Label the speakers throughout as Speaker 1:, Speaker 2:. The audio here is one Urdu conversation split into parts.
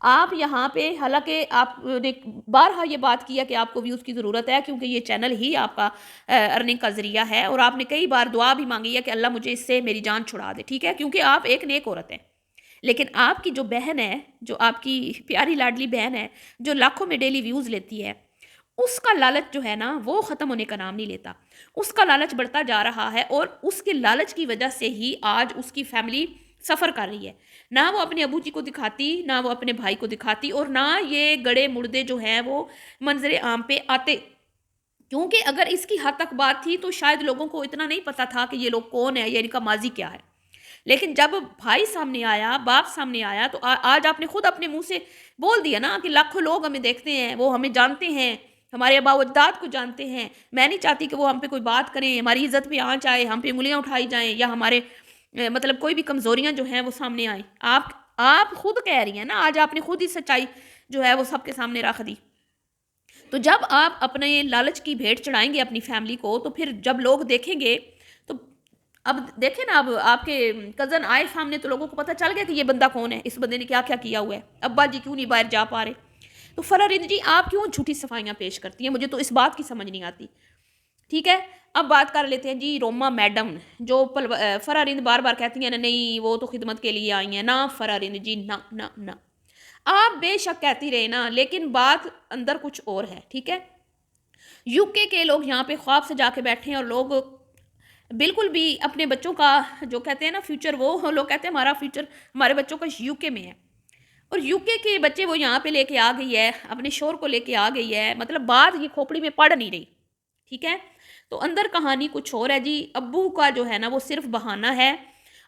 Speaker 1: آپ یہاں پہ حالانکہ آپ نے بارہا یہ بات کیا کہ آپ کو ویوز کی ضرورت ہے کیونکہ یہ چینل ہی آپ کا ارننگ کا ذریعہ ہے، اور آپ نے کئی بار دعا بھی مانگی ہے کہ اللہ مجھے اس سے میری جان چھڑا دے، ٹھیک ہے، کیونکہ آپ ایک نیک عورت ہیں۔ لیکن آپ کی جو بہن ہے، جو آپ کی پیاری لاڈلی بہن ہے، جو لاکھوں میں ڈیلی ویوز لیتی ہے، اس کا لالچ جو ہے نا وہ ختم ہونے کا نام نہیں لیتا، اس کا لالچ بڑھتا جا رہا ہے، اور اس کے لالچ کی وجہ سے ہی آج اس کی فیملی سفر کر رہی ہے۔ نہ وہ اپنے ابو جی کو دکھاتی، نہ وہ اپنے بھائی کو دکھاتی، اور نہ یہ گڑے مردے جو ہیں وہ منظر عام پہ آتے، کیونکہ اگر اس کی حد تک بات تھی تو شاید لوگوں کو اتنا نہیں پتا تھا کہ یہ لوگ کون ہے یا ان کا ماضی کیا ہے۔ لیکن جب بھائی سامنے آیا، باپ سامنے آیا، تو آج آپ نے خود اپنے منہ سے بول دیا نا کہ لاکھوں لوگ ہمیں دیکھتے ہیں، وہ ہمیں جانتے ہیں، ہمارے آباء و اجداد کو جانتے ہیں، میں نہیں چاہتی کہ وہ ہم پہ کوئی بات کریں، ہماری عزت پہ آنچ آئے، ہم پہ انگلیاں اٹھائی جائیں، یا ہمارے مطلب کوئی بھی کمزوریاں جو ہیں وہ سامنے آئیں۔ آپ خود کہہ رہی ہیں نا، آج آپ نے خود ہی سچائی جو ہے وہ سب کے سامنے رکھ دی۔ تو جب آپ اپنے لالچ کی بھیٹ چڑھائیں گے اپنی فیملی کو، تو پھر جب لوگ دیکھیں گے تو اب دیکھیں نا، اب آپ کے کزن آئے سامنے تو لوگوں کو پتہ چل گیا کہ یہ بندہ کون ہے، اس بندے نے کیا کیا کیا ہوا ہے، ابا جی کیوں نہیں باہر جا پا رہے۔ تو فرح رند جی آپ کیوں جھوٹی صفائیاں پیش کرتی ہیں، مجھے تو اس بات کی سمجھ نہیں آتی، ٹھیک ہے۔ اب بات کر لیتے ہیں جی روما میڈم، جو فرح رند بار بار کہتی ہیں نہیں وہ تو خدمت کے لیے آئی ہیں، نہ فرح رند جی، نہ نہ نہ، آپ بے شک کہتی رہے نا، لیکن بات اندر کچھ اور ہے، ٹھیک ہے۔ یو کے لوگ یہاں پہ خواب سے جا کے بیٹھے ہیں، اور لوگ بالکل بھی اپنے بچوں کا جو کہتے ہیں نا فیوچر، وہ لوگ کہتے ہیں ہمارا فیوچر ہمارے بچوں کا یو کے میں ہے، اور یو کے بچے وہ یہاں پہ لے کے آ گئی ہے، اپنے شور کو لے کے آ گئی ہے، مطلب بات یہ کھوپڑی میں پڑ نہیں رہی، ٹھیک ہے۔ تو اندر کہانی کچھ اور ہے جی، ابو کا جو ہے نا وہ صرف بہانہ ہے،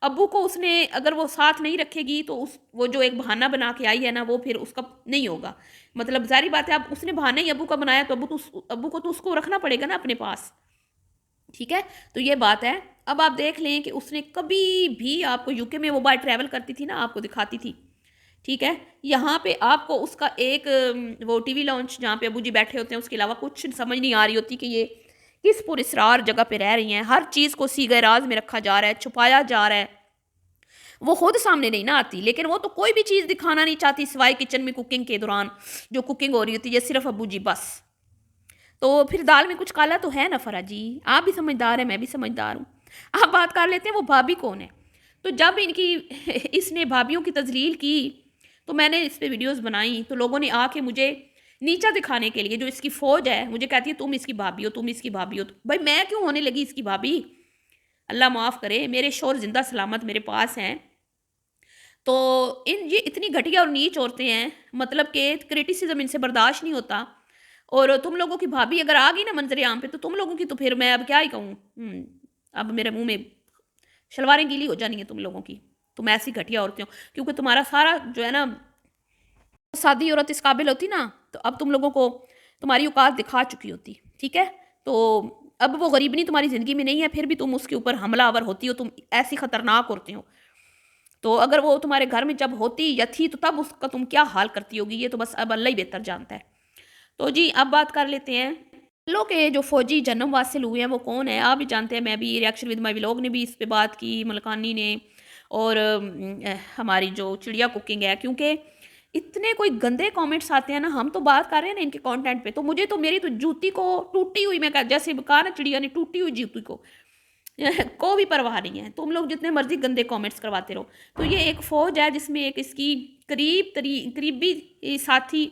Speaker 1: ابو کو اس نے اگر وہ ساتھ نہیں رکھے گی تو وہ جو ایک بہانہ بنا کے آئی ہے نا وہ پھر اس کا نہیں ہوگا، مطلب ظاہری بات ہے، اب اس نے بہانہ ہی ابو کا بنایا تو ابو کو تو اس کو رکھنا پڑے گا نا اپنے پاس، ٹھیک ہے۔ تو یہ بات ہے۔ اب آپ دیکھ لیں کہ اس نے کبھی بھی آپ کو یو کے میں وہ باہر ٹریول کرتی تھی نا، آپ کو دکھاتی تھی، ٹھیک ہے، یہاں پہ آپ کو اس کا ایک وہ ٹی وی لانچ جہاں پہ ابو جی بیٹھے ہوتے ہیں اس کے علاوہ کچھ سمجھ نہیں آ رہی ہوتی کہ یہ کس پراسرار جگہ پہ رہ رہی ہیں، ہر چیز کو صیغہ راز میں رکھا جا رہا ہے، چھپایا جا رہا ہے، وہ خود سامنے نہیں نہ آتی، لیکن وہ تو کوئی بھی چیز دکھانا نہیں چاہتی سوائے کچن میں کوکنگ کے دوران جو کوکنگ ہو رہی ہوتی ہے صرف ابو جی بس۔ تو پھر دال میں کچھ کالا تو ہے نا فرا جی، آپ بھی سمجھدار ہیں، میں بھی سمجھدار ہوں۔ آپ بات کر لیتے ہیں وہ بھابھی کون ہے۔ تو جب ان کی اس نے بھابھیوں کی تذلیل کی تو میں نے اس پہ ویڈیوز بنائی، تو لوگوں نے آ کے مجھے نیچا دکھانے کے لیے، جو اس کی فوج ہے مجھے کہتی ہے تم اس کی بھابھی ہو، تم اس کی بھابھی ہو، بھائی میں کیوں ہونے لگی اس کی بھابھی؟ اللہ معاف کرے، میرے شوہر زندہ سلامت میرے پاس ہیں، تو یہ اتنی گھٹیا اور نیچ عورتیں ہیں، مطلب کہ کرٹیسزم ان سے برداشت نہیں ہوتا، اور تم لوگوں کی بھابھی اگر آ گئی نا منظر عام پہ تو تم لوگوں کی تو پھر میں اب کیا ہی کہوں، اب میرے منہ میں شلواریں گیلی ہو جانی ہیں تم لوگوں کی، تم ایسی گھٹیا عورتیں ہو، کیونکہ تمہارا سارا جو ہے نا سادی عورت اس قابل ہوتی نا تو اب تم لوگوں کو تمہاری اوقات دکھا چکی ہوتی، ٹھیک ہے۔ تو اب وہ غریبنی تمہاری زندگی میں نہیں ہے، پھر بھی تم اس کے اوپر حملہ آور ہوتی ہو، تم ایسی خطرناک عورتیں ہو، تو اگر وہ تمہارے گھر میں جب ہوتی یا تھی تو تب اس کا تم کیا حال کرتی ہوگی، یہ تو بس اب اللہ ہی بہتر جانتا ہے۔ تو جی اب بات کر لیتے ہیں لوگ کے جو فوجی جنم واصل ہوئے ہیں وہ کون ہے، آپ بھی جانتے ہیں، میں بھی ریئیکشن ود مائی ولاگ نے بھی اس پہ بات کی، ملکانی نے، اور ہماری جو چڑیا کوکنگ ہے، کیونکہ اتنے کوئی گندے کامنٹس آتے ہیں نا، ہم تو بات کر رہے ہیں نا ان کے کانٹینٹ پہ، تو مجھے تو میری تو جوتی کو ٹوٹی ہوئی، میں جیسے کہا نا چڑیا نے ٹوٹی ہوئی جوتی کو بھی پرواہ نہیں ہے، تم لوگ جتنے مرضی گندے کامنٹس کرواتے رہو۔ تو یہ ایک فوج ہے جس میں ایک اس کی قریبی ساتھی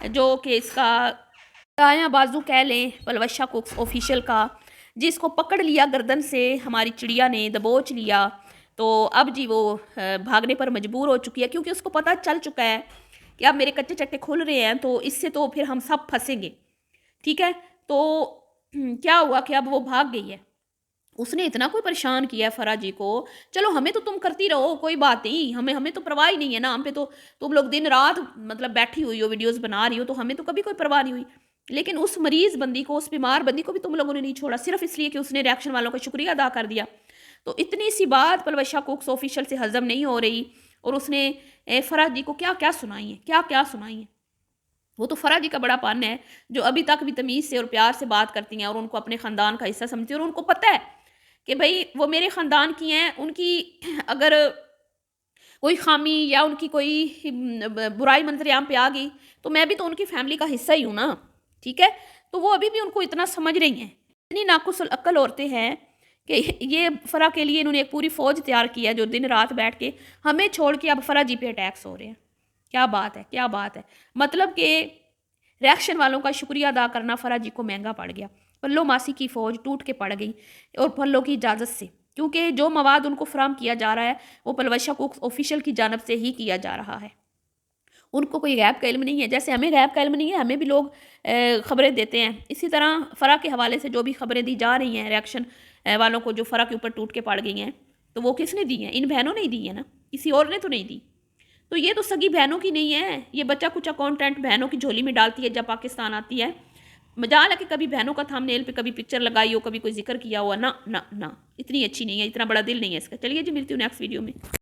Speaker 1: جو کہ اس کا دایاں بازو کہہ لیں، پلوشا کوکس آفیشیل کا، جس کو پکڑ لیا گردن سے ہماری چڑیا نے، دبوچ لیا، تو اب جی وہ بھاگنے پر مجبور ہو چکی ہے، کیونکہ اس کو پتہ چل چکا ہے کہ اب میرے کچے چٹے کھل رہے ہیں تو اس سے تو پھر ہم سب پھنسیں گے، ٹھیک ہے۔ تو کیا ہوا کہ اب وہ بھاگ گئی ہے، اس نے اتنا کوئی پریشان کیا ہے فرا جی کو، چلو ہمیں تو تم کرتی رہو کوئی بات نہیں، ہمیں تو پرواہ ہی نہیں ہے نا، ہم پہ تو تم لوگ دن رات مطلب بیٹھی ہوئی ہو ویڈیوز بنا رہی ہو، تو ہمیں تو کبھی کوئی پرواہ نہیں ہوئی، لیکن اس مریض بندی کو، اس بیمار بندی کو بھی تم لوگوں نے نہیں چھوڑا، صرف اس لیے کہ اس نے ریاکشن والوں کا شکریہ ادا کر دیا۔ تو اتنی سی بات پلوشا کوکس آفیشیل سے ہضم نہیں ہو رہی، اور اس نے فرح جی کو کیا کیا سنائی ہیں، کیا کیا سنائی ہیں۔ وہ تو فرح جی کا بڑا پن ہے جو ابھی تک بھی تمیز سے اور پیار سے بات کرتی ہیں، اور ان کو اپنے خاندان کا حصہ سمجھتی ہیں، اور ان کو پتہ ہے کہ بھائی وہ میرے خاندان کی ہیں، ان کی اگر کوئی خامی یا ان کی کوئی برائی منظر عام پہ آ گئی تو میں بھی تو ان کی فیملی کا حصہ ہی ہوں نا، ٹھیک ہے؟ تو وہ ابھی بھی ان کو اتنا سمجھ رہی ہیں، اتنی ناقص العقل عورتیں ہیں کہ یہ فرح کے لیے انہوں نے ایک پوری فوج تیار کی ہے جو دن رات بیٹھ کے ہمیں چھوڑ کے اب فرح جی پہ اٹیکس ہو رہے ہیں۔ کیا بات ہے، کیا بات ہے! مطلب کہ ریاکشن والوں کا شکریہ ادا کرنا فرح جی کو مہنگا پڑ گیا۔ پلو ماسی کی فوج ٹوٹ کے پڑ گئی اور پلو کی اجازت سے، کیونکہ جو مواد ان کو فراہم کیا جا رہا ہے وہ پلوشا کو آفیشیل کی جانب سے ہی کیا جا رہا ہے۔ ان کو کوئی غیب کا علم نہیں ہے، جیسے ہمیں غیب کا علم نہیں ہے، ہمیں بھی لوگ خبریں دیتے ہیں، اسی طرح فرح کے حوالے سے جو بھی خبریں دی جا رہی ہیں ریاکشن والوں کو جو فرح کے اوپر ٹوٹ کے پڑ گئی ہیں، تو وہ کس نے دی ہیں؟ ان بہنوں نے ہی دی ہیں نا، کسی اور نے تو نہیں دی۔ تو یہ تو سگی بہنوں کی نہیں ہے، یہ بچہ کچھ کانٹینٹ بہنوں کی جھولی میں ڈالتی ہے جب پاکستان آتی ہے۔ مجال ہے کہ کبھی بہنوں کا تھام نیل پہ کبھی پکچر لگائی ہو، کبھی کوئی ذکر کیا ہوا، نہ نہ نہ، اتنی اچھی نہیں ہے، اتنا بڑا دل نہیں ہے اس کا۔ چلیے جی، ملتی ہوں نیکسٹ ویڈیو میں۔